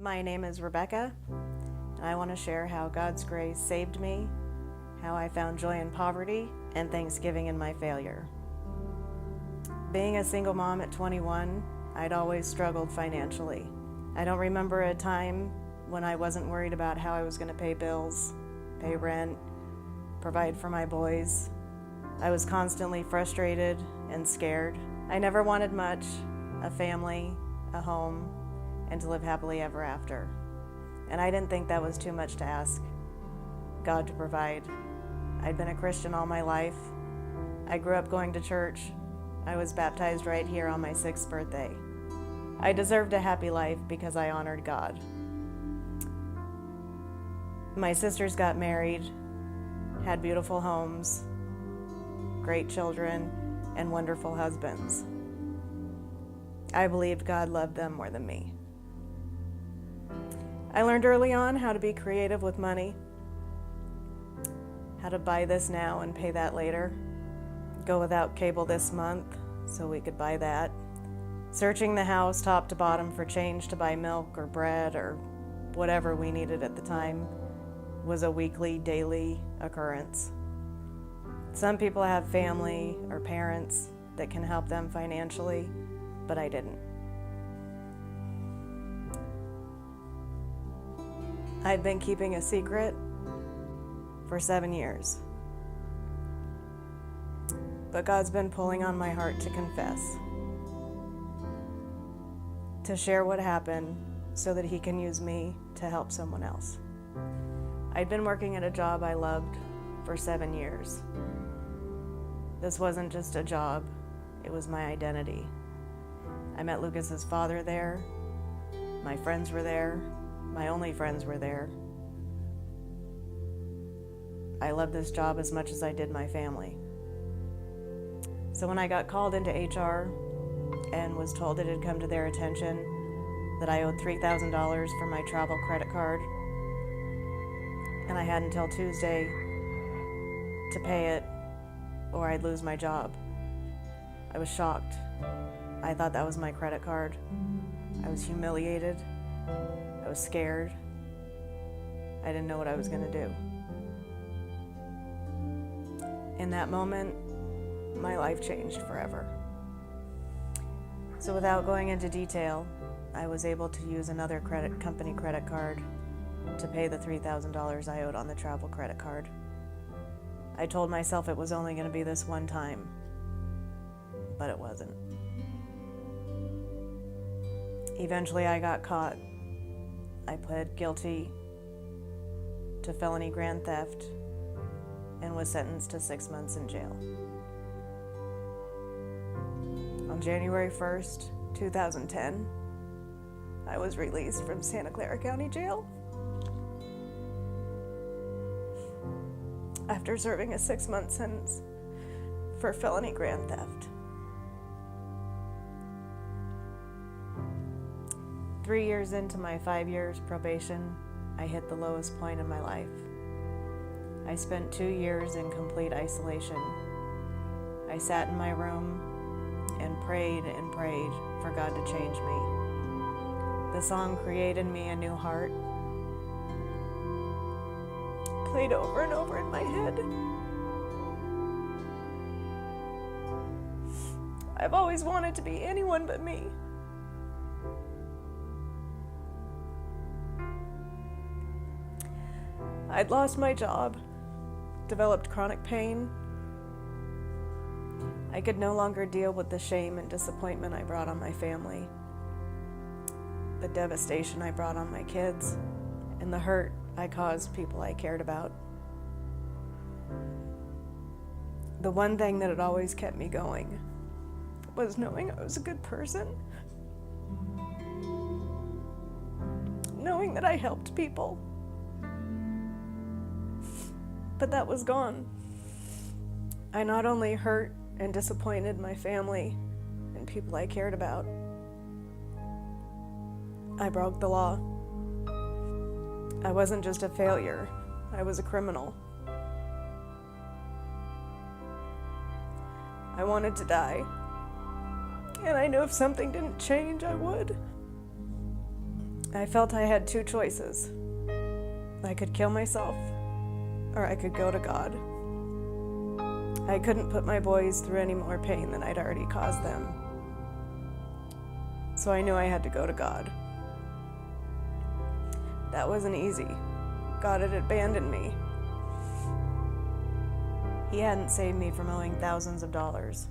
My name is Rebecca, and I want to share how God's grace saved me, how I found joy in poverty, and thanksgiving in my failure. Being a single mom at 21, I'd always struggled financially. I don't remember a time when I wasn't worried about how I was going to pay bills, pay rent, provide for my boys. I was constantly frustrated and scared. I never wanted much, a family, a home, and to live happily ever after. And I didn't think that was too much to ask God to provide. I'd been a Christian all my life. I grew up going to church. I was baptized right here on my 6th birthday. I deserved a happy life because I honored God. My sisters got married, had beautiful homes, great children, and wonderful husbands. I believed God loved them more than me. I learned early on how to be creative with money, how to buy this now and pay that later, go without cable this month so we could buy that, searching the house top to bottom for change to buy milk or bread or whatever we needed at the time was a weekly, daily occurrence. Some people have family or parents that can help them financially, but I didn't. I've been keeping a secret for 7 years. But God's been pulling on my heart to confess, to share what happened so that He can use me to help someone else. I'd been working at a job I loved for 7 years. This wasn't just a job, it was my identity. I met Lucas's father there. My friends were there. My only friends were there. I loved this job as much as I did my family. So when I got called into HR and was told it had come to their attention that I owed $3,000 for my travel credit card, and I had until Tuesday to pay it or I'd lose my job, I was shocked. I thought that was my credit card. I was humiliated. I was scared. I didn't know what I was going to do. In that moment, my life changed forever. So without going into detail, I was able to use another company credit card to pay the $3,000 I owed on the travel credit card. I told myself it was only going to be this one time, but it wasn't. Eventually I got caught. I pled guilty to felony grand theft and was sentenced to 6 months in jail. On January 1st, 2010, I was released from Santa Clara County Jail after serving a 6-month sentence for felony grand theft. 3 years into my 5 years probation, I hit the lowest point in my life. I spent 2 years in complete isolation. I sat in my room and prayed for God to change me. The song Create in Me a New Heart played over and over in my head. I've always wanted to be anyone but me. I'd lost my job, developed chronic pain. I could no longer deal with the shame and disappointment I brought on my family, the devastation I brought on my kids, and the hurt I caused people I cared about. The one thing that had always kept me going was knowing I was a good person, knowing that I helped people. But that was gone. I not only hurt and disappointed my family and people I cared about, I broke the law. I wasn't just a failure, I was a criminal. I wanted to die, and I knew if something didn't change, I would. I felt I had two choices. I could kill myself, or I could go to God. I couldn't put my boys through any more pain than I'd already caused them. So I knew I had to go to God. That wasn't easy. God had abandoned me. He hadn't saved me from owing thousands of dollars.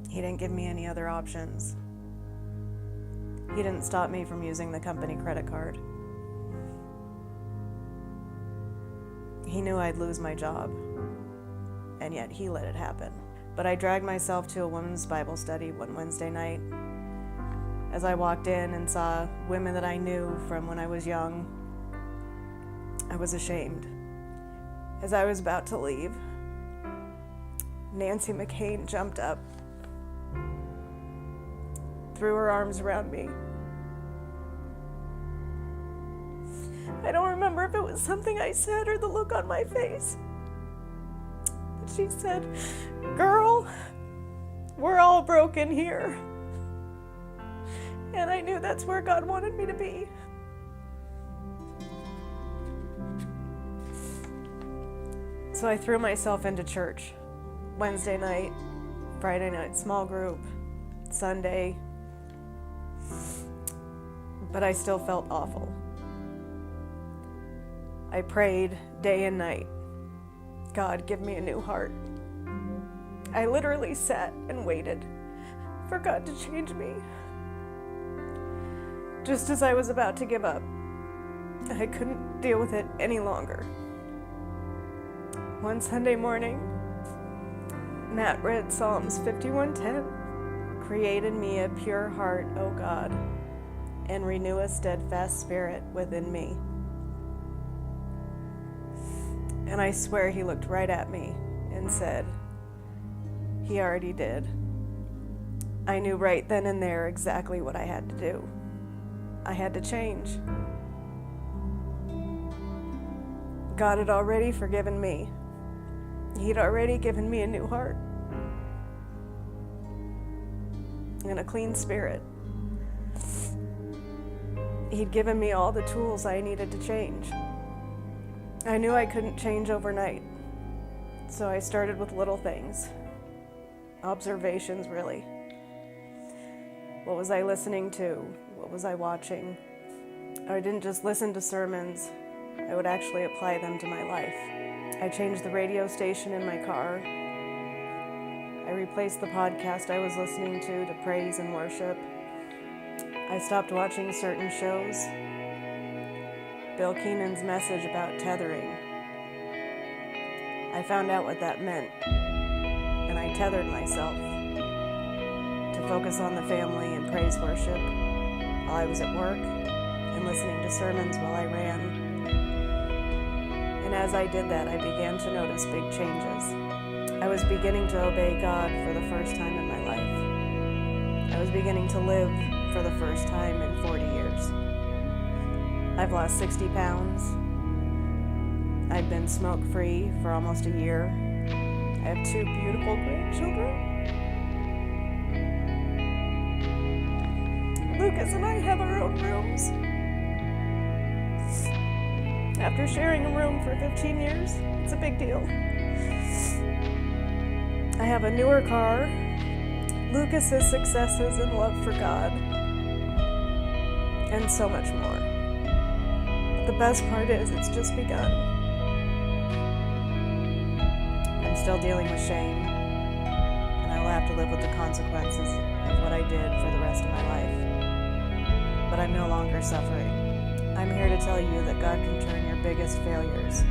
He didn't give me any other options. He didn't stop me from using the company credit card. He knew I'd lose my job, and yet he let it happen. But I dragged myself to a women's Bible study one Wednesday night. As I walked in and saw women that I knew from when I was young, I was ashamed. As I was about to leave, Nancy McCain jumped up, threw her arms around me. I don't remember if it was something I said or the look on my face. But she said, "Girl, we're all broken here." And I knew that's where God wanted me to be. So I threw myself into church. Wednesday night, Friday night, small group, Sunday. But I still felt awful. I prayed day and night. God, give me a new heart. I literally sat and waited for God to change me. Just as I was about to give up, I couldn't deal with it any longer. One Sunday morning, Matt read Psalms 51:10. "Create in me a pure heart, O God, and renew a steadfast spirit within me." And I swear he looked right at me and said, "He already did." I knew right then and there exactly what I had to do. I had to change. God had already forgiven me. He'd already given me a new heart and a clean spirit. He'd given me all the tools I needed to change. I knew I couldn't change overnight, so I started with little things. Observations, really. What was I listening to? What was I watching? I didn't just listen to sermons, I would actually apply them to my life. I changed the radio station in my car. I replaced the podcast I was listening to praise and worship. I stopped watching certain shows. Bill Keenan's message about tethering. I found out what that meant, and I tethered myself to focus on the family and praise worship while I was at work and listening to sermons while I ran. And as I did that, I began to notice big changes. I was beginning to obey God for the first time in my life. I was beginning to live for the first time in 40 years. I've lost 60 pounds. I've been smoke-free for almost a year. I have 2 beautiful grandchildren. Lucas and I have our own rooms. After sharing a room for 15 years, it's a big deal. I have a newer car, Lucas's successes and love for God, and so much more. The best part is it's just begun. I'm still dealing with shame, and I will have to live with the consequences of what I did for the rest of my life. But I'm no longer suffering. I'm here to tell you that God can turn your biggest failures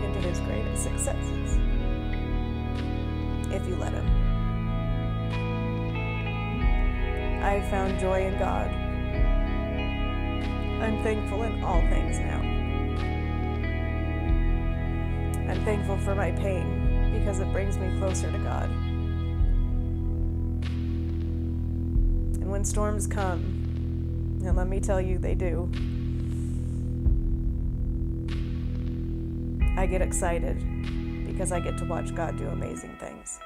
into His greatest successes, if you let Him. I've found joy in God. I'm thankful in all things now. I'm thankful for my pain because it brings me closer to God. And when storms come, and let me tell you, they do, I get excited because I get to watch God do amazing things.